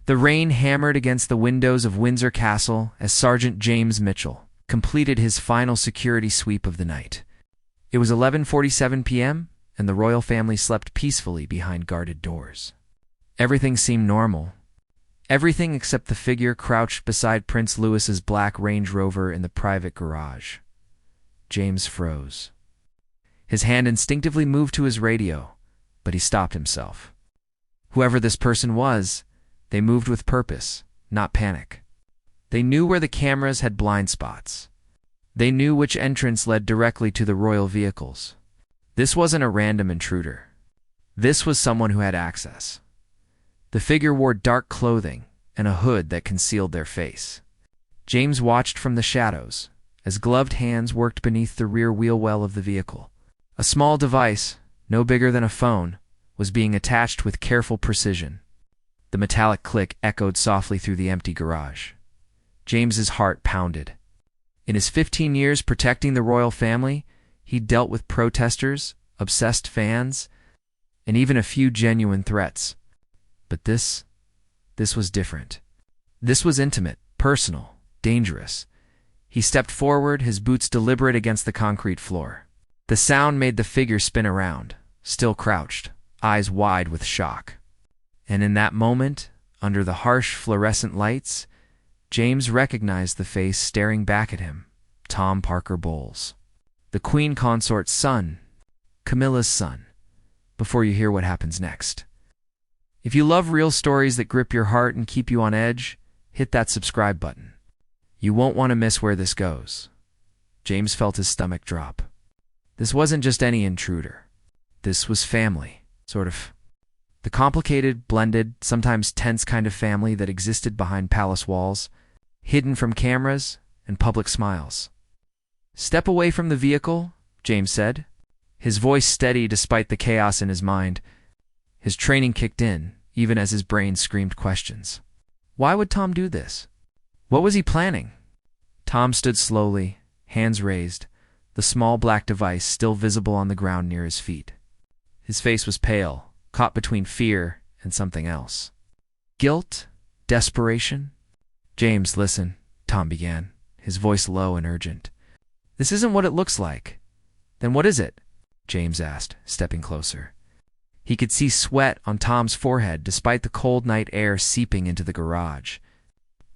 The rain hammered against the windows of Windsor Castle as Sergeant James Mitchell completed his final security sweep of the night. It was 11:47 p.m., and the royal family slept peacefully behind guarded doors. Everything seemed normal. Everything except the figure crouched beside Prince Louis's black Range Rover in the private garage. James froze. His hand instinctively moved to his radio, but he stopped himself. Whoever this person was, they moved with purpose, not panic. They knew where the cameras had blind spots. They knew which entrance led directly to the royal vehicles. This wasn't a random intruder. This was someone who had access. The figure wore dark clothing and a hood that concealed their face. James watched from the shadows as gloved hands worked beneath the rear wheel well of the vehicle. A small device, no bigger than a phone, was being attached with careful precision. The metallic click echoed softly through the empty garage. James's heart pounded. In his 15 years protecting the royal family, he'd dealt with protesters, obsessed fans, and even a few genuine threats. But this was different. This was intimate, personal, dangerous. He stepped forward, his boots deliberate against the concrete floor. The sound made the figure spin around, still crouched, eyes wide with shock. And in that moment, under the harsh fluorescent lights, James recognized the face staring back at him, Tom Parker Bowles. The Queen Consort's son, Camilla's son, before you hear what happens next. If you love real stories that grip your heart and keep you on edge, hit that subscribe button. You won't want to miss where this goes. James felt his stomach drop. This wasn't just any intruder. This was family, sort of. The complicated, blended, sometimes tense kind of family that existed behind palace walls, hidden from cameras and public smiles. "Step away from the vehicle," James said, his voice steady despite the chaos in his mind. His training kicked in, even as his brain screamed questions. Why would Tom do this? What was he planning? Tom stood slowly, hands raised, the small black device still visible on the ground near his feet. His face was pale, caught between fear and something else. Guilt? Desperation? "James, listen," Tom began, his voice low and urgent. "This isn't what it looks like." "Then what is it?" James asked, stepping closer. He could see sweat on Tom's forehead despite the cold night air seeping into the garage.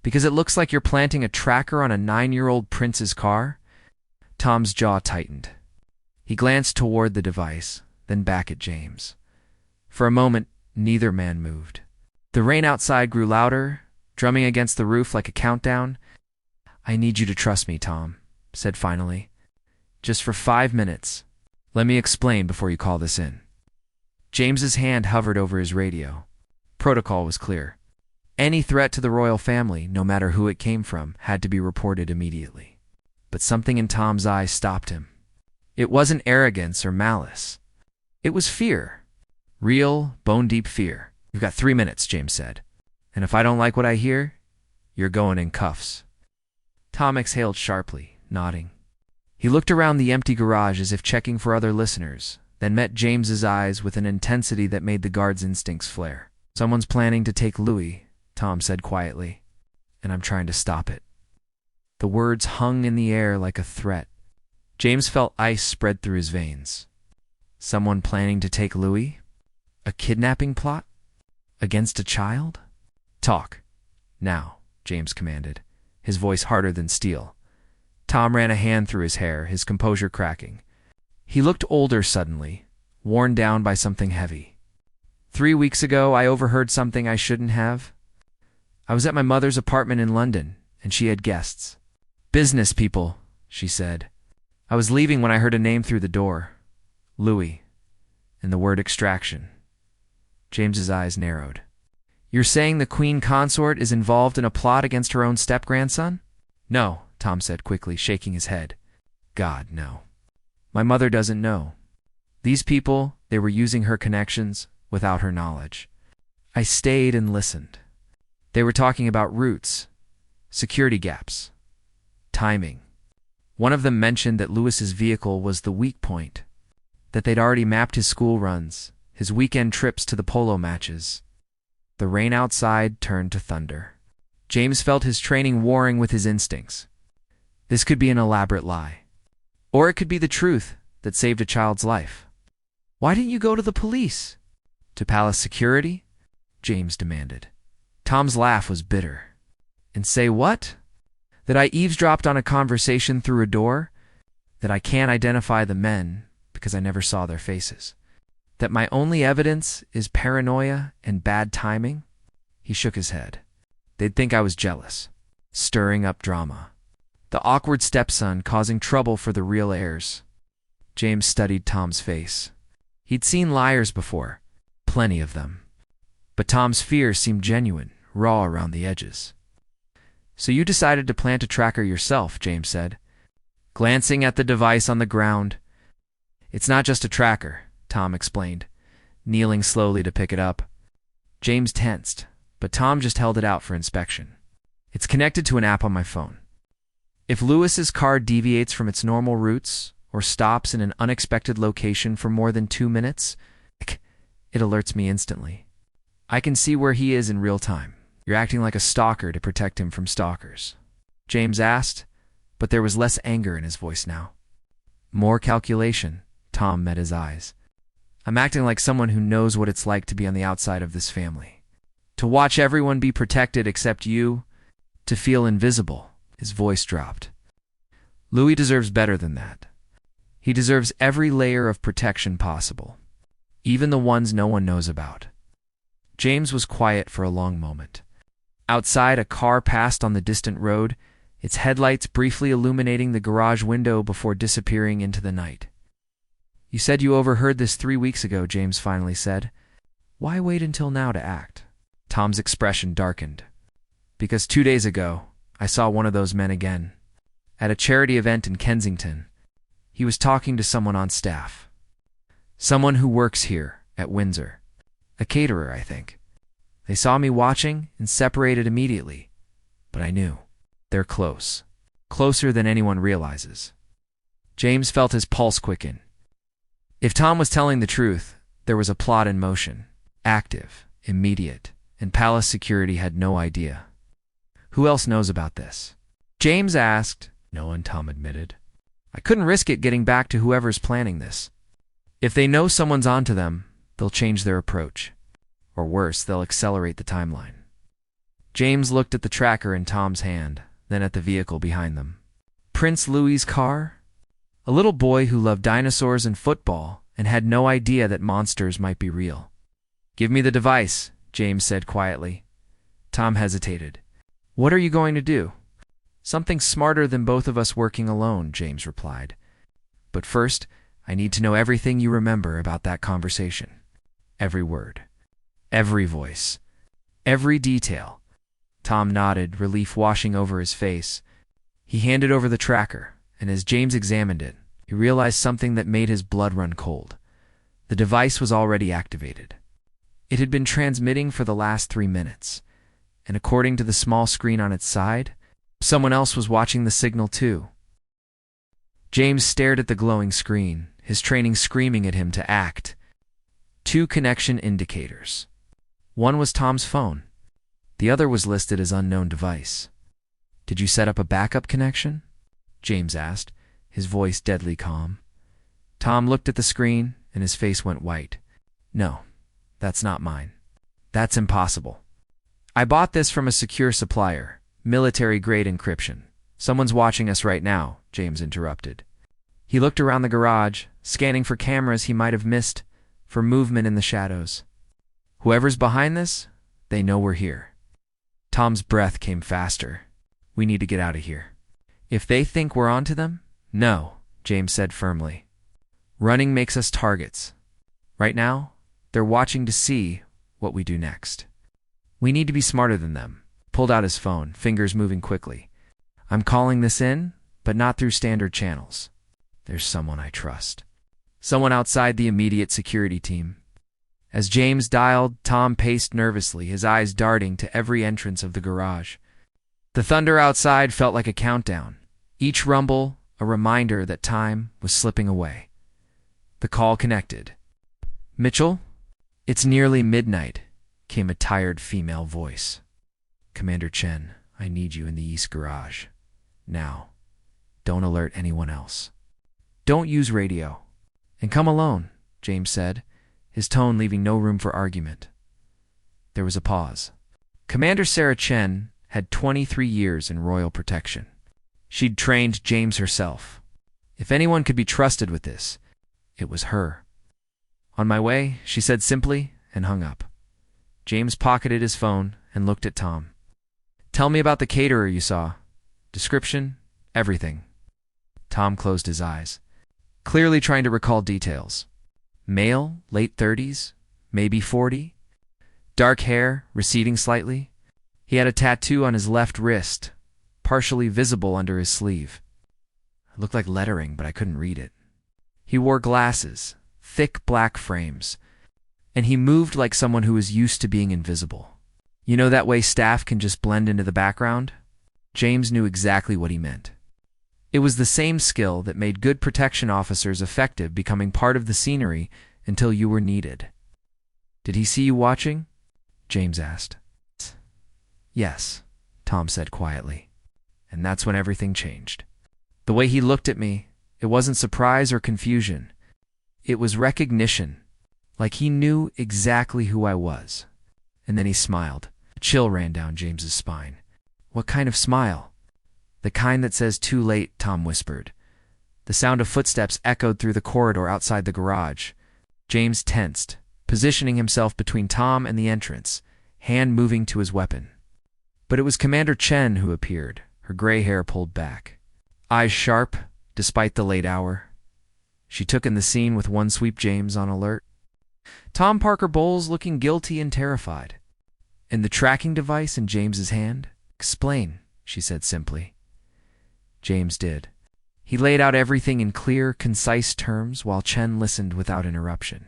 "Because it looks like you're planting a tracker on a 9-year-old prince's car?" Tom's jaw tightened. He glanced toward the device, then back at James. For a moment, neither man moved. The rain outside grew louder, drumming against the roof like a countdown. "I need you to trust me," Tom said finally. "Just for 5 minutes. Let me explain before you call this in." James's hand hovered over his radio. Protocol was clear. Any threat to the royal family, no matter who it came from, had to be reported immediately. But something in Tom's eyes stopped him. It wasn't arrogance or malice. It was fear. Real, bone-deep fear. "You've got 3 minutes," James said. "And if I don't like what I hear, you're going in cuffs." Tom exhaled sharply, nodding. He looked around the empty garage as if checking for other listeners, then met James's eyes with an intensity that made the guard's instincts flare. "Someone's planning to take Louis," Tom said quietly, "and I'm trying to stop it." The words hung in the air like a threat. James felt ice spread through his veins. Someone planning to take Louis? A kidnapping plot? Against a child? "Talk. Now," James commanded, his voice harder than steel. Tom ran a hand through his hair, his composure cracking. He looked older suddenly, worn down by something heavy. 3 weeks ago, I overheard something I shouldn't have. I was at my mother's apartment in London, and she had guests. "Business people," she said. "I was leaving when I heard a name through the door. Louis, and the word extraction." James's eyes narrowed. "You're saying the Queen Consort is involved in a plot against her own step-grandson?" "No," Tom said quickly, shaking his head. "God, no. My mother doesn't know. These people, they were using her connections without her knowledge. I stayed and listened. They were talking about routes, security gaps, timing. One of them mentioned that Louis's vehicle was the weak point, that they'd already mapped his school runs, his weekend trips to the polo matches. The rain outside turned to thunder. James felt his training warring with his instincts. This could be an elaborate lie. Or it could be the truth that saved a child's life. "Why didn't you go to the police?" "To palace security?" James demanded. Tom's laugh was bitter. "And say what? That I eavesdropped on a conversation through a door? That I can't identify the men because I never saw their faces? That my only evidence is paranoia and bad timing?" He shook his head. "They'd think I was jealous, stirring up drama. The awkward stepson causing trouble for the real heirs." James studied Tom's face. He'd seen liars before, plenty of them. But Tom's fear seemed genuine, raw around the edges. "So you decided to plant a tracker yourself," James said, glancing at the device on the ground. "It's not just a tracker," Tom explained, kneeling slowly to pick it up. James tensed, but Tom just held it out for inspection. "It's connected to an app on my phone. If Lewis's car deviates from its normal routes or stops in an unexpected location for more than 2 minutes, it alerts me instantly. I can see where he is in real time. You're acting like a stalker to protect him from stalkers." James asked, but there was less anger in his voice now. More calculation. Tom met his eyes. "I'm acting like someone who knows what it's like to be on the outside of this family. To watch everyone be protected except you. To feel invisible." His voice dropped. "Louis deserves better than that. He deserves every layer of protection possible, even the ones no one knows about." James was quiet for a long moment. Outside, a car passed on the distant road, its headlights briefly illuminating the garage window before disappearing into the night. "You said you overheard this 3 weeks ago," James finally said. "Why wait until now to act?" Tom's expression darkened. "Because 2 days ago, I saw one of those men again. At a charity event in Kensington. He was talking to someone on staff. Someone who works here, at Windsor. A caterer, I think. They saw me watching and separated immediately. But I knew. They're close. Closer than anyone realizes." James felt his pulse quicken. If Tom was telling the truth, there was a plot in motion. Active, immediate, and palace security had no idea. "Who else knows about this?" James asked. "No one," Tom admitted. "I couldn't risk it getting back to whoever's planning this. If they know someone's onto them, they'll change their approach. Or worse, they'll accelerate the timeline." James looked at the tracker in Tom's hand, then at the vehicle behind them. Prince Louis's car? A little boy who loved dinosaurs and football and had no idea that monsters might be real. "Give me the device," James said quietly. Tom hesitated. "What are you going to do?" "Something smarter than both of us working alone," James replied. "But first, I need to know everything you remember about that conversation. Every word. Every voice. Every detail." Tom nodded, relief washing over his face. He handed over the tracker, and as James examined it, he realized something that made his blood run cold. The device was already activated. It had been transmitting for the last 3 minutes, and according to the small screen on its side, someone else was watching the signal too. James stared at the glowing screen, his training screaming at him to act. 2 connection indicators. One was Tom's phone. The other was listed as unknown device. "Did you set up a backup connection?" James asked, his voice deadly calm. Tom looked at the screen, and his face went white. "No, that's not mine. That's impossible. I bought this from a secure supplier, military-grade encryption. Someone's watching us right now," James interrupted. He looked around the garage, scanning for cameras he might have missed, for movement in the shadows. "Whoever's behind this, they know we're here." Tom's breath came faster. "We need to get out of here." "If they think we're onto them?" "No," James said firmly. "Running makes us targets. Right now, they're watching to see what we do next. We need to be smarter than them." Pulled out his phone, fingers moving quickly. "I'm calling this in, but not through standard channels. There's someone I trust. Someone outside the immediate security team." As James dialed, Tom paced nervously, his eyes darting to every entrance of the garage. The thunder outside felt like a countdown, each rumble a reminder that time was slipping away. The call connected. "Mitchell? It's nearly midnight. came a tired female voice. "Commander Chen, I need you in the East Garage. Now. Don't alert anyone else. Don't use radio. And come alone," James said, his tone leaving no room for argument. There was a pause. Commander Sarah Chen had 23 years in royal protection. She'd trained James herself. If anyone could be trusted with this, it was her. "On my way," she said simply, and hung up. James pocketed his phone and looked at Tom. "Tell me about the caterer you saw. Description, everything." Tom closed his eyes, clearly trying to recall details. Male, late 30s, maybe 40. Dark hair, receding slightly. He had a tattoo on his left wrist, partially visible under his sleeve. It looked like lettering, but I couldn't read it. He wore glasses, thick black frames, and he moved like someone who was used to being invisible. You know that way staff can just blend into the background? James knew exactly what he meant. It was the same skill that made good protection officers effective, becoming part of the scenery until you were needed. "Did he see you watching?" James asked. "Yes," Tom said quietly. And that's when everything changed. The way he looked at me, it wasn't surprise or confusion. It was recognition, like he knew exactly who I was. And then he smiled. A chill ran down James's spine. "What kind of smile?" "The kind that says too late," Tom whispered. The sound of footsteps echoed through the corridor outside the garage. James tensed, positioning himself between Tom and the entrance, hand moving to his weapon. But it was Commander Chen who appeared, her gray hair pulled back, eyes sharp despite the late hour. She took in the scene with one sweep, James on alert. Tom Parker Bowles looking guilty and terrified. "And the tracking device in James's hand?" "Explain," she said simply. James did. He laid out everything in clear, concise terms while Chen listened without interruption.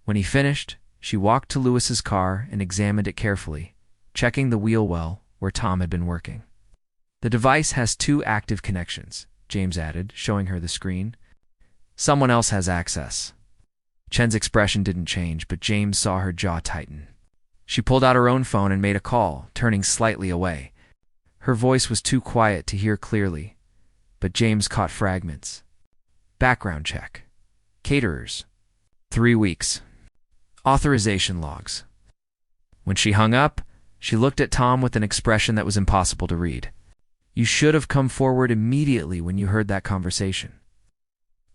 When he finished, she walked to Lewis's car and examined it carefully, checking the wheel well where Tom had been working. "The device has 2 active connections," James added, showing her the screen. "Someone else has access." Chen's expression didn't change, but James saw her jaw tighten. She pulled out her own phone and made a call, turning slightly away. Her voice was too quiet to hear clearly, but James caught fragments. "Background check. Caterers. 3 weeks. Authorization logs." When she hung up, she looked at Tom with an expression that was impossible to read. "You should have come forward immediately when you heard that conversation."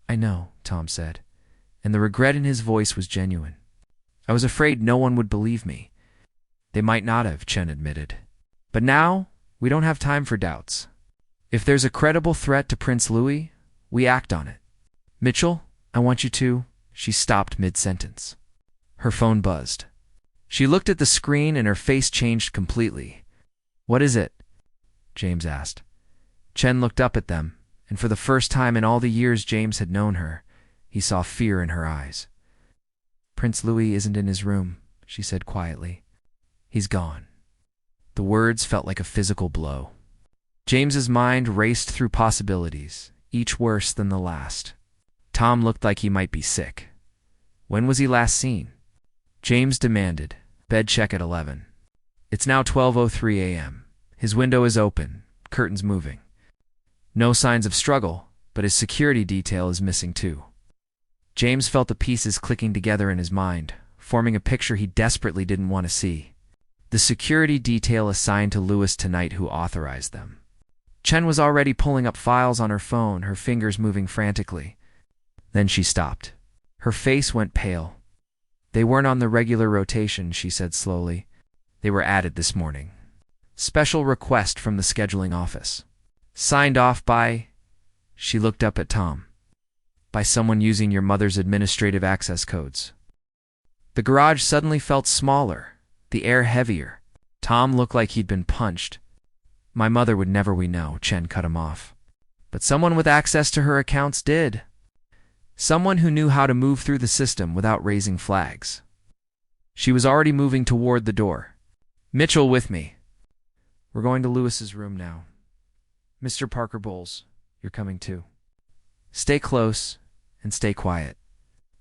"I know," Tom said, and the regret in his voice was genuine. "I was afraid no one would believe me." "They might not have," Chen admitted. "But now, we don't have time for doubts. If there's a credible threat to Prince Louis, we act on it. Mitchell, I want you to—" She stopped mid-sentence. Her phone buzzed. She looked at the screen and her face changed completely. "What is it?" James asked. Chen looked up at them, and for the first time in all the years James had known her, he saw fear in her eyes. "Prince Louis isn't in his room," she said quietly. "He's gone." The words felt like a physical blow. James's mind raced through possibilities, each worse than the last. Tom looked like he might be sick. When was he last seen? James demanded, "Bed check at 11. It's now 12:03 a.m. His window is open, curtains moving. No signs of struggle, but his security detail is missing too." James felt the pieces clicking together in his mind, forming a picture he desperately didn't want to see. The security detail assigned to Lewis tonight who authorized them. Chen was already pulling up files on her phone, her fingers moving frantically. Then she stopped. Her face went pale. "They weren't on the regular rotation," she said slowly. "They were added this morning. Special request from the scheduling office. Signed off by—" She looked up at Tom. "By someone using your mother's administrative access codes." The garage suddenly felt smaller, the air heavier. Tom looked like he'd been punched. "My mother would never, we know," Chen cut him off. "But someone with access to her accounts did. Someone who knew how to move through the system without raising flags." She was already moving toward the door. "Mitchell with me. We're going to Lewis's room now. Mr. Parker Bowles, you're coming too. Stay close and stay quiet."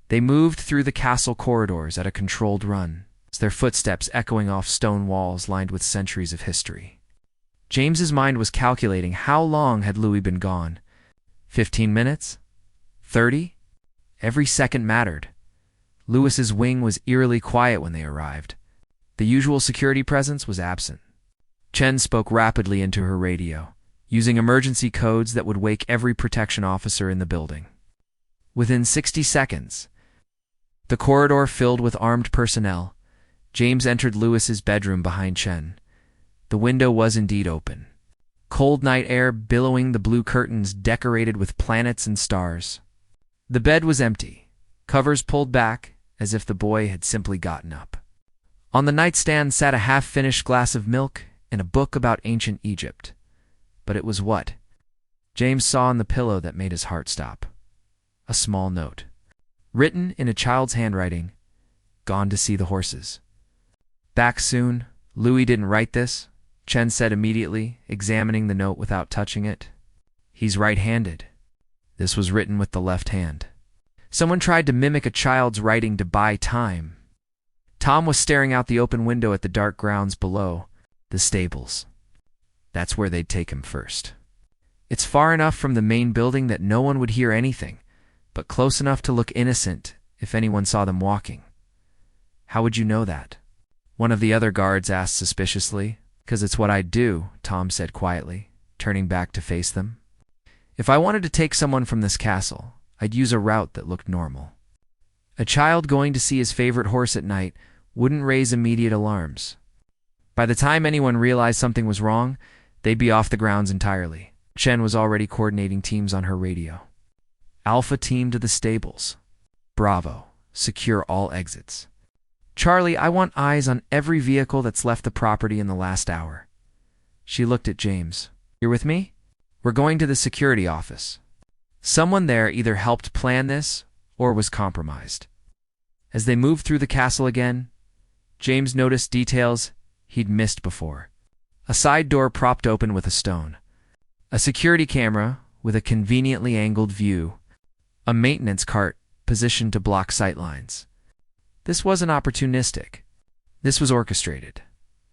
They moved through the castle corridors at a controlled run, their footsteps echoing off stone walls lined with centuries of history. James's mind was calculating how long had Louis been gone. 15 minutes? 30? Every second mattered. Louis's wing was eerily quiet when they arrived. The usual security presence was absent. Chen spoke rapidly into her radio, using emergency codes that would wake every protection officer in the building. Within 60 seconds, the corridor filled with armed personnel, James entered Louis's bedroom behind Chen. The window was indeed open. Cold night air billowing the blue curtains decorated with planets and stars. The bed was empty, covers pulled back as if the boy had simply gotten up. On the nightstand sat a half-finished glass of milk and a book about ancient Egypt. But it was what James saw on the pillow that made his heart stop. A small note, written in a child's handwriting, "Gone to see the horses." "Back soon." "Louis didn't write this," Chen said immediately, examining the note without touching it. "He's right-handed." This was written with the left hand. Someone tried to mimic a child's writing to buy time. Tom was staring out the open window at the dark grounds below, the stables. That's where they'd take him first. It's far enough from the main building that no one would hear anything, but close enough to look innocent if anyone saw them walking. "How would you know that?" one of the other guards asked suspiciously. "'Cause it's what I'd do," Tom said quietly, turning back to face them. "If I wanted to take someone from this castle, I'd use a route that looked normal. A child going to see his favorite horse at night wouldn't raise immediate alarms. By the time anyone realized something was wrong, they'd be off the grounds entirely." Chen was already coordinating teams on her radio. "Alpha team to the stables. Bravo. Secure all exits. Charlie, I want eyes on every vehicle that's left the property in the last hour." She looked at James. "You're with me? We're going to the security office." Someone there either helped plan this or was compromised. As they moved through the castle again, James noticed details he'd missed before. A side door propped open with a stone. A security camera with a conveniently angled view. A maintenance cart positioned to block sightlines. This wasn't opportunistic. This was orchestrated.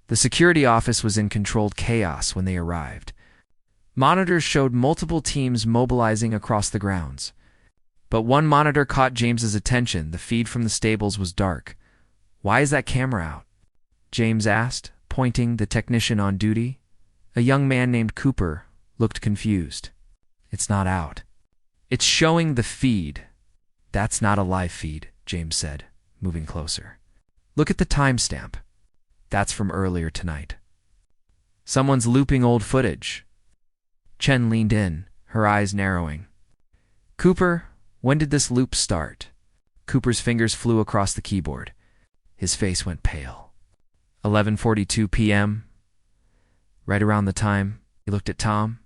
The security office was in controlled chaos when they arrived. Monitors showed multiple teams mobilizing across the grounds. But one monitor caught James's attention. The feed from the stables was dark. "Why is that camera out?" James asked, pointing the technician on duty. A young man named Cooper looked confused. "It's not out. It's showing the feed." "That's not a live feed," James said, moving closer. "Look at the timestamp. That's from earlier tonight. Someone's looping old footage." Chen leaned in, her eyes narrowing. "Cooper, when did this loop start?" Cooper's fingers flew across the keyboard. His face went pale. 11:42 p.m. Right around the time, he looked at Tom.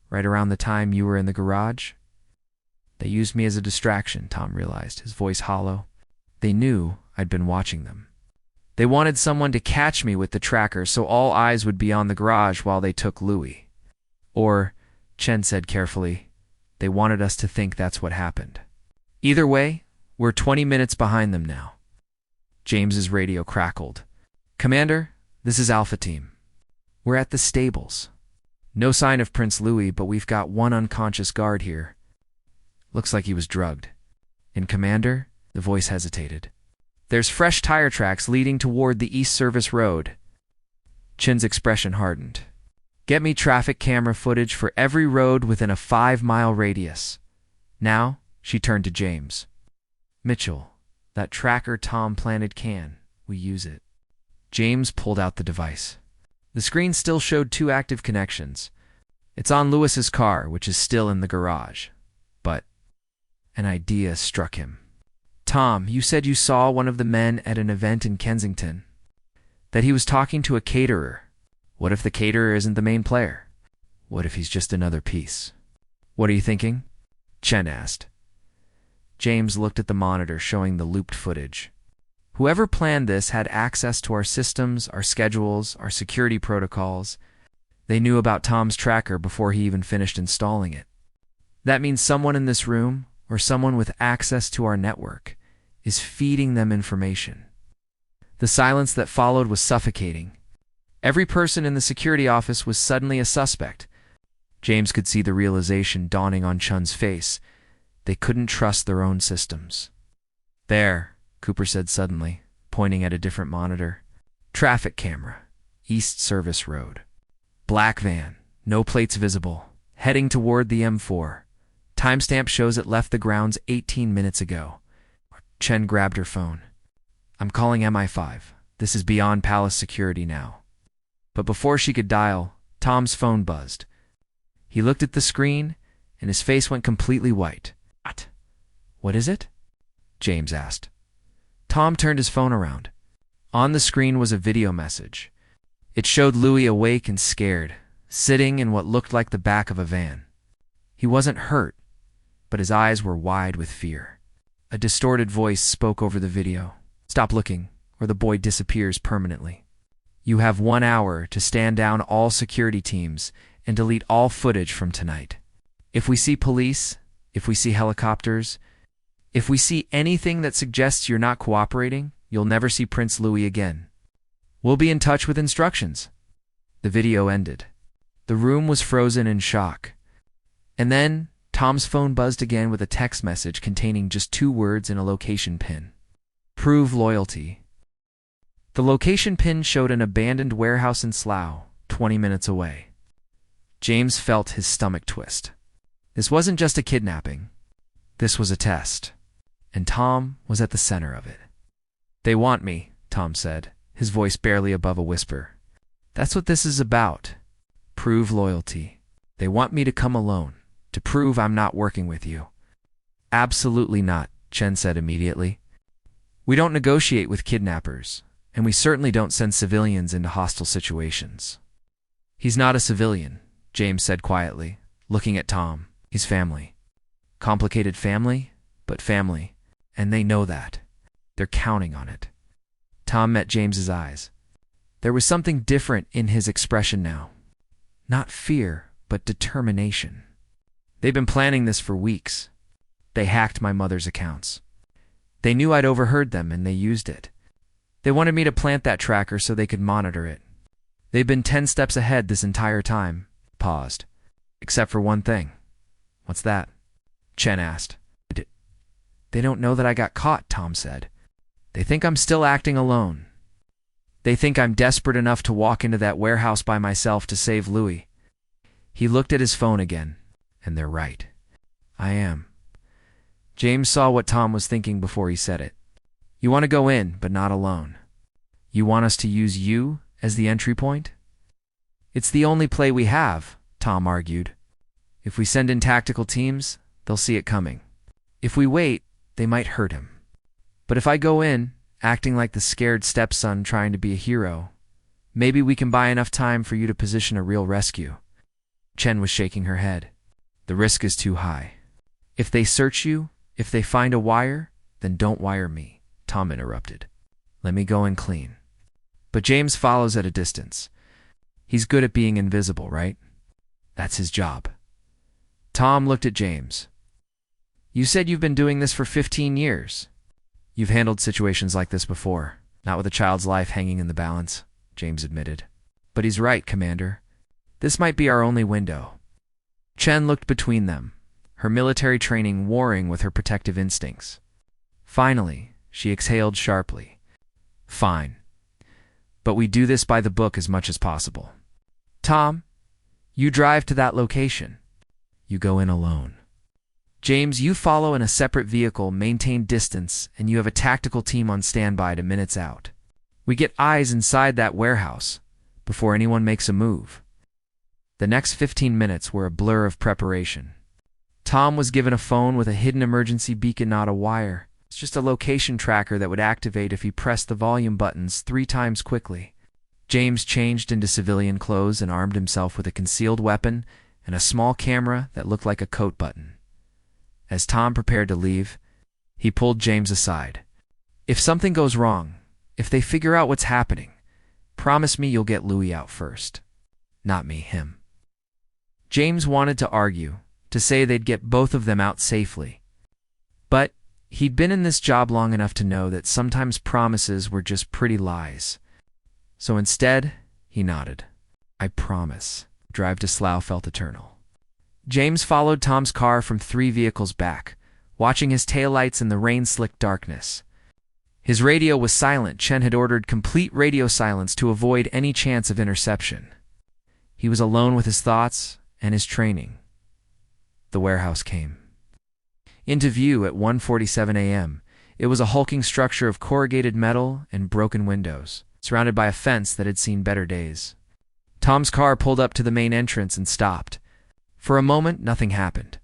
"Right around the time you were in the garage?" "They used me as a distraction," Tom realized, his voice hollow. "They knew I'd been watching them. They wanted someone to catch me with the tracker so all eyes would be on the garage while they took Louis. Or," Chen said carefully, "they wanted us to think that's what happened. Either way, we're 20 minutes behind them now." James's radio crackled. "Commander, this is Alpha Team. We're at the stables. No sign of Prince Louis, but we've got one unconscious guard here. Looks like he was drugged. And Commander," the voice hesitated, "there's fresh tire tracks leading toward the East Service Road." Chen's expression hardened. "Get me traffic camera footage for every road within a 5-mile radius. Now," she turned to James. "Mitchell, that tracker Tom planted can we use it?" James pulled out the device. The screen still showed 2 active connections. "It's on Louis's car, which is still in the garage." But an idea struck him. "Tom, you said you saw one of the men at an event in Kensington. That he was talking to a caterer. What if the caterer isn't the main player? What if he's just another piece?" "What are you thinking?" Chen asked. James looked at the monitor showing the looped footage. "Whoever planned this had access to our systems, our schedules, our security protocols. They knew about Tom's tracker before he even finished installing it. That means someone in this room, or someone with access to our network, is feeding them information. The silence that followed was suffocating. Every person in the security office was suddenly a suspect. James could see the realization dawning on Chun's face. They couldn't trust their own systems. "There," Cooper said suddenly, pointing at a different monitor. "Traffic camera. East Service Road. Black van. No plates visible. Heading toward the M4. Timestamp shows it left the grounds 18 minutes ago." Chen grabbed her phone. "I'm calling MI5. This is beyond palace security now." But before she could dial, Tom's phone buzzed. He looked at the screen, and his face went completely white. "What is it?" James asked. Tom turned his phone around. On the screen was a video message. It showed Louis awake and scared, sitting in what looked like the back of a van. He wasn't hurt, but his eyes were wide with fear. A distorted voice spoke over the video. "Stop looking, or the boy disappears permanently. You have 1 hour to stand down all security teams and delete all footage from tonight. If we see police, if we see helicopters, if we see anything that suggests you're not cooperating, you'll never see Prince Louis again. We'll be in touch with instructions." The video ended. The room was frozen in shock. And then Tom's phone buzzed again with a text message containing just 2 words and a location pin. "Prove loyalty." The location pin showed an abandoned warehouse in Slough, 20 minutes away. James felt his stomach twist. This wasn't just a kidnapping. This was a test. And Tom was at the center of it. "They want me," Tom said, his voice barely above a whisper. "That's what this is about. Prove loyalty. They want me to come alone, to prove I'm not working with you." "Absolutely not," Chen said immediately. "We don't negotiate with kidnappers, and we certainly don't send civilians into hostile situations." "He's not a civilian," James said quietly, looking at Tom. "He's family. Complicated family, but family, and they know that. They're counting on it." Tom met James's eyes. There was something different in his expression now. Not fear, but determination. "They've been planning this for weeks. They hacked my mother's accounts. They knew I'd overheard them, and they used it. They wanted me to plant that tracker so they could monitor it. They've been 10 steps ahead this entire time." Paused. "Except for one thing." "What's that?" Chen asked. "They don't know that I got caught," Tom said. "They think I'm still acting alone. They think I'm desperate enough to walk into that warehouse by myself to save Louis." He looked at his phone again, and they're right. "I am." James saw what Tom was thinking before he said it. "You want to go in, but not alone. You want us to use you as the entry point?" "It's the only play we have," Tom argued. "If we send in tactical teams, they'll see it coming. If we wait, they might hurt him. But if I go in, acting like the scared stepson trying to be a hero, maybe we can buy enough time for you to position a real rescue." Chen was shaking her head. "The risk is too high. If they search you, if they find a wire, then don't wire me," Tom interrupted. "Let me go in clean." "But James follows at a distance. He's good at being invisible, right? That's his job." Tom looked at James. "You said you've been doing this for 15 years. You've handled situations like this before, not with a child's life hanging in the balance," James admitted. "But he's right, Commander. This might be our only window." Chen looked between them, her military training warring with her protective instincts. Finally, she exhaled sharply. "Fine. But we do this by the book as much as possible. Tom, you drive to that location. You go in alone. James, you follow in a separate vehicle, maintain distance, and you have a tactical team on standby to minutes out. We get eyes inside that warehouse before anyone makes a move." The next 15 minutes were a blur of preparation. Tom was given a phone with a hidden emergency beacon, not a wire. It's just a location tracker that would activate if he pressed the volume buttons 3 times quickly. James changed into civilian clothes and armed himself with a concealed weapon and a small camera that looked like a coat button. As Tom prepared to leave, he pulled James aside. "If something goes wrong, if they figure out what's happening, promise me you'll get Louis out first. Not me, him." James wanted to argue, to say they'd get both of them out safely. But He'd been in this job long enough to know that sometimes promises were just pretty lies. So instead, he nodded. I promise. Drive to Slough felt eternal. James followed Tom's car from 3 vehicles back, watching his taillights in the rain-slicked darkness. His radio was silent. Chen had ordered complete radio silence to avoid any chance of interception. He was alone with his thoughts and his training. The warehouse came into view at 1:47 a.m. It was a hulking structure of corrugated metal and broken windows, surrounded by a fence that had seen better days. Tom's car pulled up to the main entrance and stopped. For a moment, nothing happened.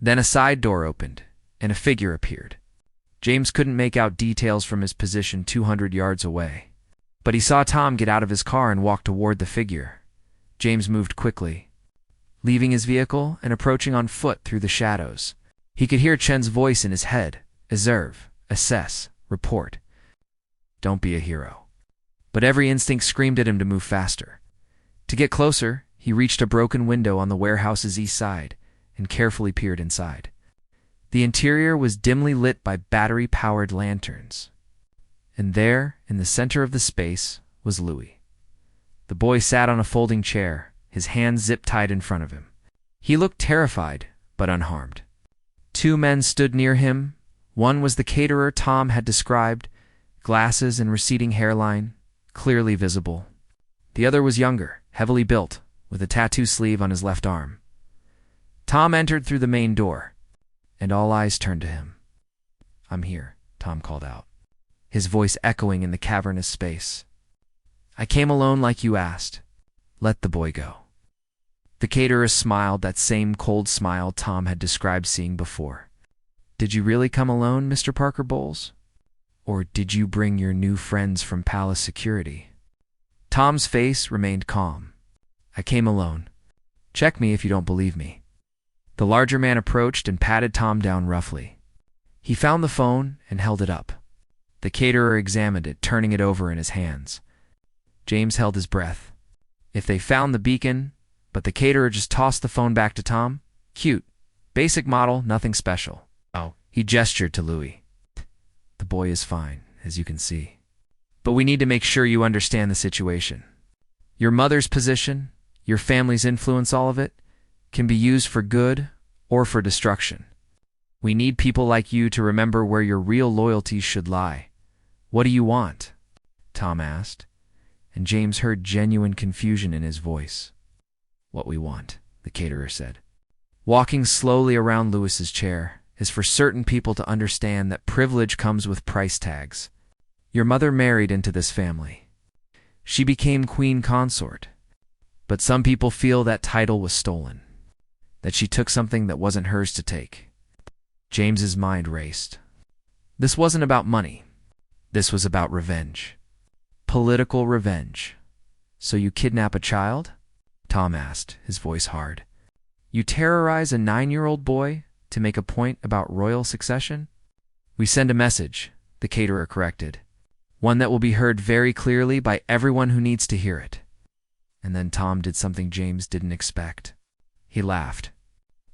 Then a side door opened, and a figure appeared. James couldn't make out details from his position 200 yards away. But he saw Tom get out of his car and walk toward the figure. James moved quickly, leaving his vehicle and approaching on foot through the shadows. He could hear Chen's voice in his head. Observe, assess, report. Don't be a hero. But every instinct screamed at him to move faster. To get closer, he reached a broken window on the warehouse's east side and carefully peered inside. The interior was dimly lit by battery-powered lanterns. And there, in the center of the space, was Louis. The boy sat on a folding chair, his hands zip-tied in front of him. He looked terrified, but unharmed. 2 men stood near him. One was the caterer Tom had described, glasses and receding hairline, clearly visible. The other was younger, heavily built, with a tattoo sleeve on his left arm. Tom entered through the main door, and all eyes turned to him. I'm here, Tom called out, his voice echoing in the cavernous space. I came alone like you asked. Let the boy go. The caterer smiled, that same cold smile Tom had described seeing before. Did you really come alone, Mr. Parker Bowles? Or did you bring your new friends from Palace Security? Tom's face remained calm. I came alone. Check me if you don't believe me. The larger man approached and patted Tom down roughly. He found the phone and held it up. The caterer examined it, turning it over in his hands. James held his breath. If they found the beacon, but the caterer just tossed the phone back to Tom? Cute. Basic model, nothing special. Oh. He gestured to Louis. The boy is fine, as you can see. But we need to make sure you understand the situation. Your mother's position, your family's influence, all of it, can be used for good or for destruction. We need people like you to remember where your real loyalties should lie. What do you want? Tom asked, and James heard genuine confusion in his voice. What we want, the caterer said, walking slowly around Louis's chair, is for certain people to understand that privilege comes with price tags. Your mother married into this family. She became queen consort. But some people feel that title was stolen, that she took something that wasn't hers to take. James's mind raced. This wasn't about money. This was about revenge. Political revenge. So you kidnap a child? Tom asked, his voice hard. You terrorize a 9-year-old boy to make a point about royal succession? We send a message, the caterer corrected. One that will be heard very clearly by everyone who needs to hear it. And then Tom did something James didn't expect. He laughed.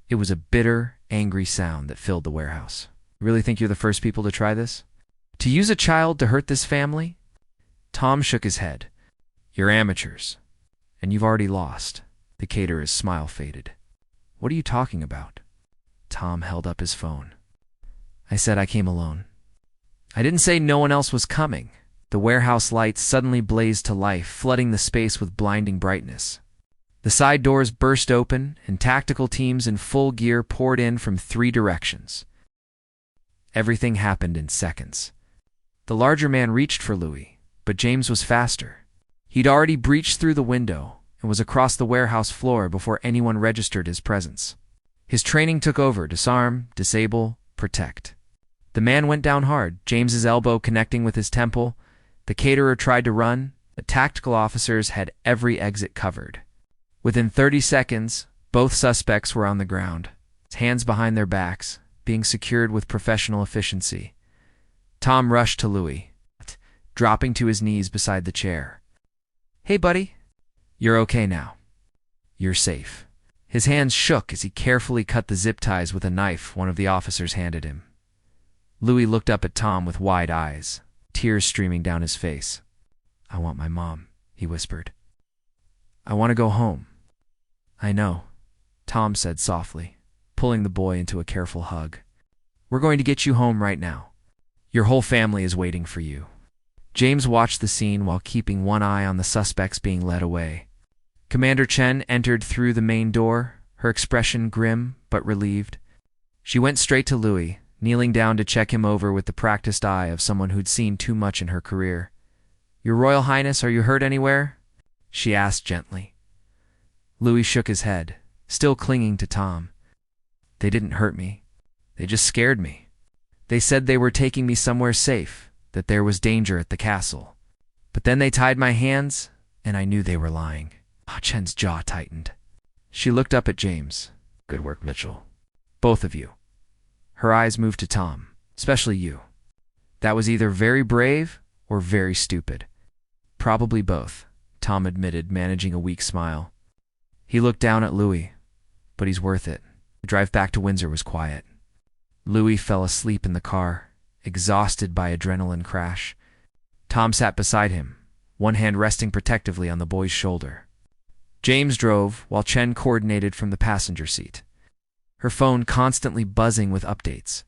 It was a bitter, angry sound that filled the warehouse. You really think you're the first people to try this? To use a child to hurt this family? Tom shook his head. You're amateurs. And you've already lost. The caterer's smile faded. What are you talking about? Tom held up his phone. I said I came alone. I didn't say no one else was coming. The warehouse lights suddenly blazed to life, flooding the space with blinding brightness. The side doors burst open, and tactical teams in full gear poured in from 3 directions. Everything happened in seconds. The larger man reached for Louis, but James was faster. He'd already breached through the window and was across the warehouse floor before anyone registered his presence. His training took over: disarm, disable, protect. The man went down hard, James's elbow connecting with his temple. The caterer tried to run. The tactical officers had every exit covered. Within 30 seconds, both suspects were on the ground, hands behind their backs, being secured with professional efficiency. Tom rushed to Louis, dropping to his knees beside the chair. Hey, buddy. You're okay now. You're safe. His hands shook as he carefully cut the zip ties with a knife one of the officers handed him. Louis looked up at Tom with wide eyes, tears streaming down his face. "I want my mom," he whispered. "I want to go home." "I know," Tom said softly, pulling the boy into a careful hug. "We're going to get you home right now. Your whole family is waiting for you." James watched the scene while keeping one eye on the suspects being led away. Commander Chen entered through the main door, her expression grim but relieved. She went straight to Louis, kneeling down to check him over with the practiced eye of someone who'd seen too much in her career. "Your Royal Highness, are you hurt anywhere?" she asked gently. Louis shook his head, still clinging to Tom. "They didn't hurt me. They just scared me. They said they were taking me somewhere safe, that there was danger at the castle. But then they tied my hands, and I knew they were lying." Chen's jaw tightened. She looked up at James. "Good work, Mitchell. Both of you." Her eyes moved to Tom, especially you. "That was either very brave or very stupid." "Probably both," Tom admitted, managing a weak smile. He looked down at Louis. "But he's worth it." The drive back to Windsor was quiet. Louis fell asleep in the car, exhausted by adrenaline crash. Tom sat beside him, one hand resting protectively on the boy's shoulder. James drove while Chen coordinated from the passenger seat, her phone constantly buzzing with updates.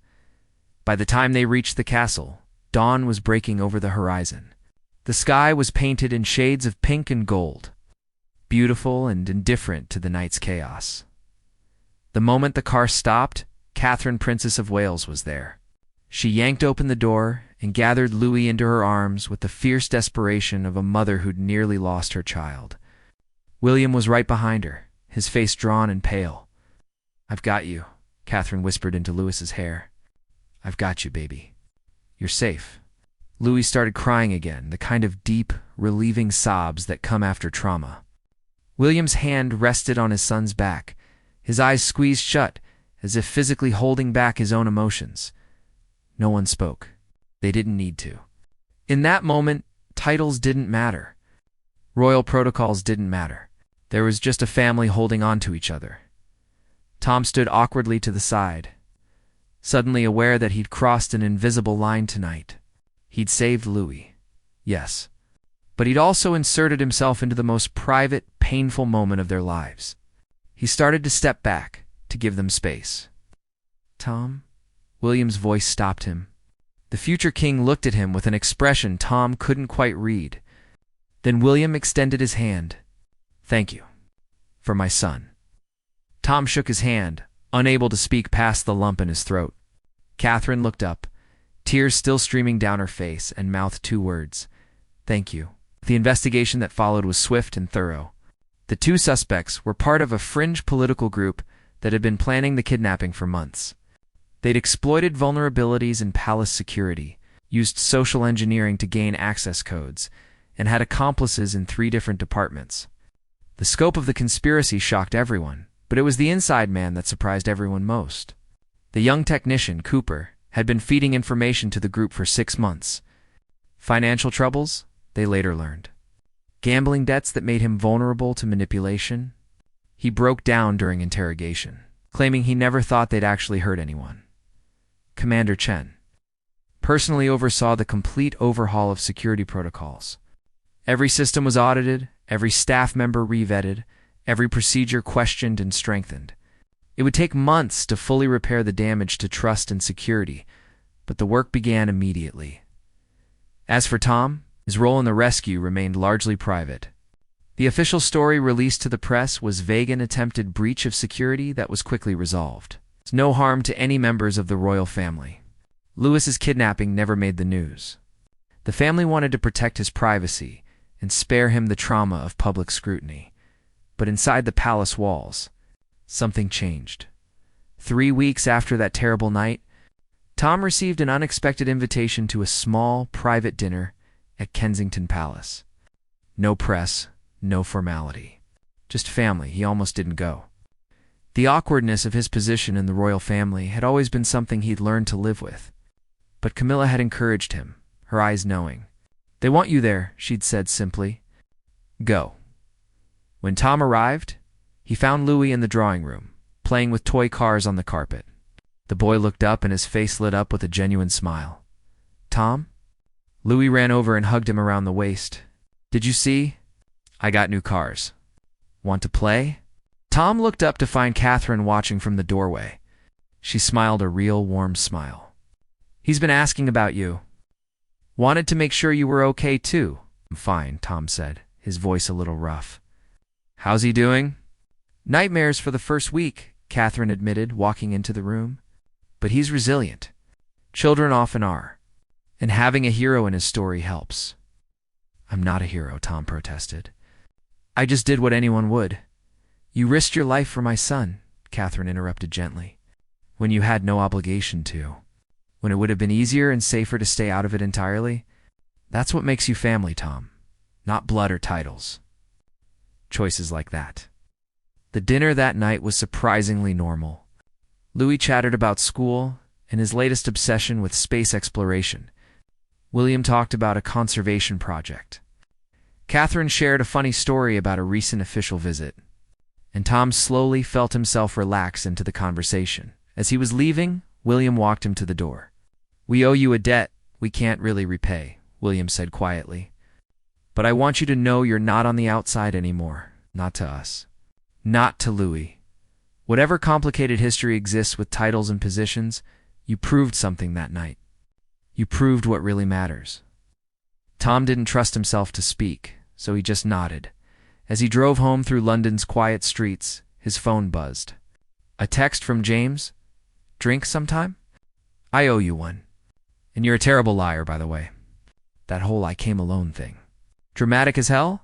By the time they reached the castle, dawn was breaking over the horizon. The sky was painted in shades of pink and gold, beautiful and indifferent to the night's chaos. The moment the car stopped, Catherine, Princess of Wales, was there. She yanked open the door and gathered Louis into her arms with the fierce desperation of a mother who'd nearly lost her child. William was right behind her, his face drawn and pale. "I've got you," Catherine whispered into Louis's hair. "I've got you, baby. You're safe." Louis started crying again, the kind of deep, relieving sobs that come after trauma. William's hand rested on his son's back, his eyes squeezed shut, as if physically holding back his own emotions. No one spoke. They didn't need to. In that moment, titles didn't matter. Royal protocols didn't matter. There was just a family holding on to each other. Tom stood awkwardly to the side, suddenly aware that he'd crossed an invisible line tonight. He'd saved Louis, yes, but he'd also inserted himself into the most private, painful moment of their lives. He started to step back, to give them space. "Tom?" William's voice stopped him. The future king looked at him with an expression Tom couldn't quite read. Then William extended his hand. "Thank you. For my son." Tom shook his hand, unable to speak past the lump in his throat. Catherine looked up, tears still streaming down her face, and mouthed two words: "Thank you." The investigation that followed was swift and thorough. The two suspects were part of a fringe political group that had been planning the kidnapping for months. They'd exploited vulnerabilities in palace security, used social engineering to gain access codes, and had accomplices in 3 different departments. The scope of the conspiracy shocked everyone, but it was the inside man that surprised everyone most. The young technician, Cooper, had been feeding information to the group for 6 months. Financial troubles, they later learned. Gambling debts that made him vulnerable to manipulation. He broke down during interrogation, claiming he never thought they'd actually hurt anyone. Commander Chen personally oversaw the complete overhaul of security protocols. Every system was audited, every staff member revetted, every procedure questioned and strengthened. It would take months to fully repair the damage to trust and security, but the work began immediately. As for Tom, his role in the rescue remained largely private. The official story released to the press was vague and attempted breach of security that was quickly resolved. No harm to any members of the royal family. Louis's kidnapping never made the news. The family wanted to protect his privacy and spare him the trauma of public scrutiny. But inside the palace walls, something changed. 3 weeks after that terrible night, Tom received an unexpected invitation to a small, private dinner at Kensington Palace. No press, no formality. Just family. He almost didn't go. The awkwardness of his position in the royal family had always been something he'd learned to live with. But Camilla had encouraged him, her eyes knowing. "They want you there," she'd said simply. "Go." When Tom arrived, he found Louis in the drawing room, playing with toy cars on the carpet. The boy looked up and his face lit up with a genuine smile. Tom? Louis ran over and hugged him around the waist. Did you see? I got new cars. Want to play? Tom looked up to find Catherine watching from the doorway. She smiled a real warm smile. He's been asking about you. Wanted to make sure you were okay too. I'm fine, Tom said, his voice a little rough. How's he doing? Nightmares for the first week, Catherine admitted, walking into the room. But he's resilient. Children often are. And having a hero in his story helps. I'm not a hero, Tom protested. I just did what anyone would. You risked your life for my son, Catherine interrupted gently, when you had no obligation to. When it would have been easier and safer to stay out of it entirely. That's what makes you family, Tom. Not blood or titles. Choices like that. The dinner that night was surprisingly normal. Louis chattered about school and his latest obsession with space exploration. William talked about a conservation project. Catherine shared a funny story about a recent official visit. And Tom slowly felt himself relax into the conversation. As he was leaving, William walked him to the door. We owe you a debt we can't really repay, William said quietly. But I want you to know you're not on the outside anymore. Not to us. Not to Louis. Whatever complicated history exists with titles and positions, you proved something that night. You proved what really matters. Tom didn't trust himself to speak, so he just nodded. As he drove home through London's quiet streets, his phone buzzed. A text from James? Drink sometime? I owe you one. And you're a terrible liar, by the way. That whole I came alone thing. Dramatic as hell?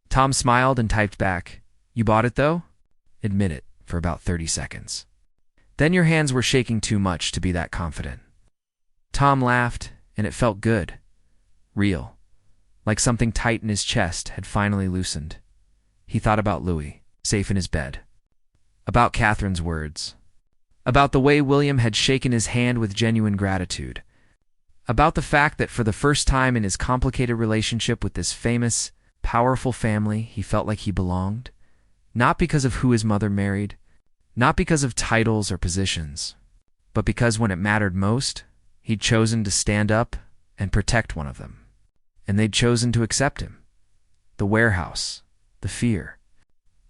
Tom smiled and typed back, You bought it, though? Admit it, for about 30 seconds. Then your hands were shaking too much to be that confident. Tom laughed, and it felt good. Real. Like something tight in his chest had finally loosened. He thought about Louis, safe in his bed. About Catherine's words. About the way William had shaken his hand with genuine gratitude. About the fact that for the first time in his complicated relationship with this famous, powerful family, he felt like he belonged. Not because of who his mother married, not because of titles or positions, but because when it mattered most, he'd chosen to stand up and protect one of them. And they'd chosen to accept him. The warehouse, the fear,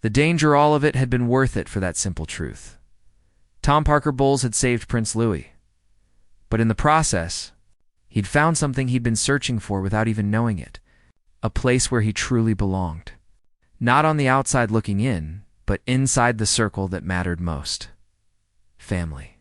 the danger, all of it had been worth it for that simple truth. Tom Parker Bowles had saved Prince Louis. But in the process, he'd found something he'd been searching for without even knowing it. A place where he truly belonged. Not on the outside looking in, but inside the circle that mattered most. Family.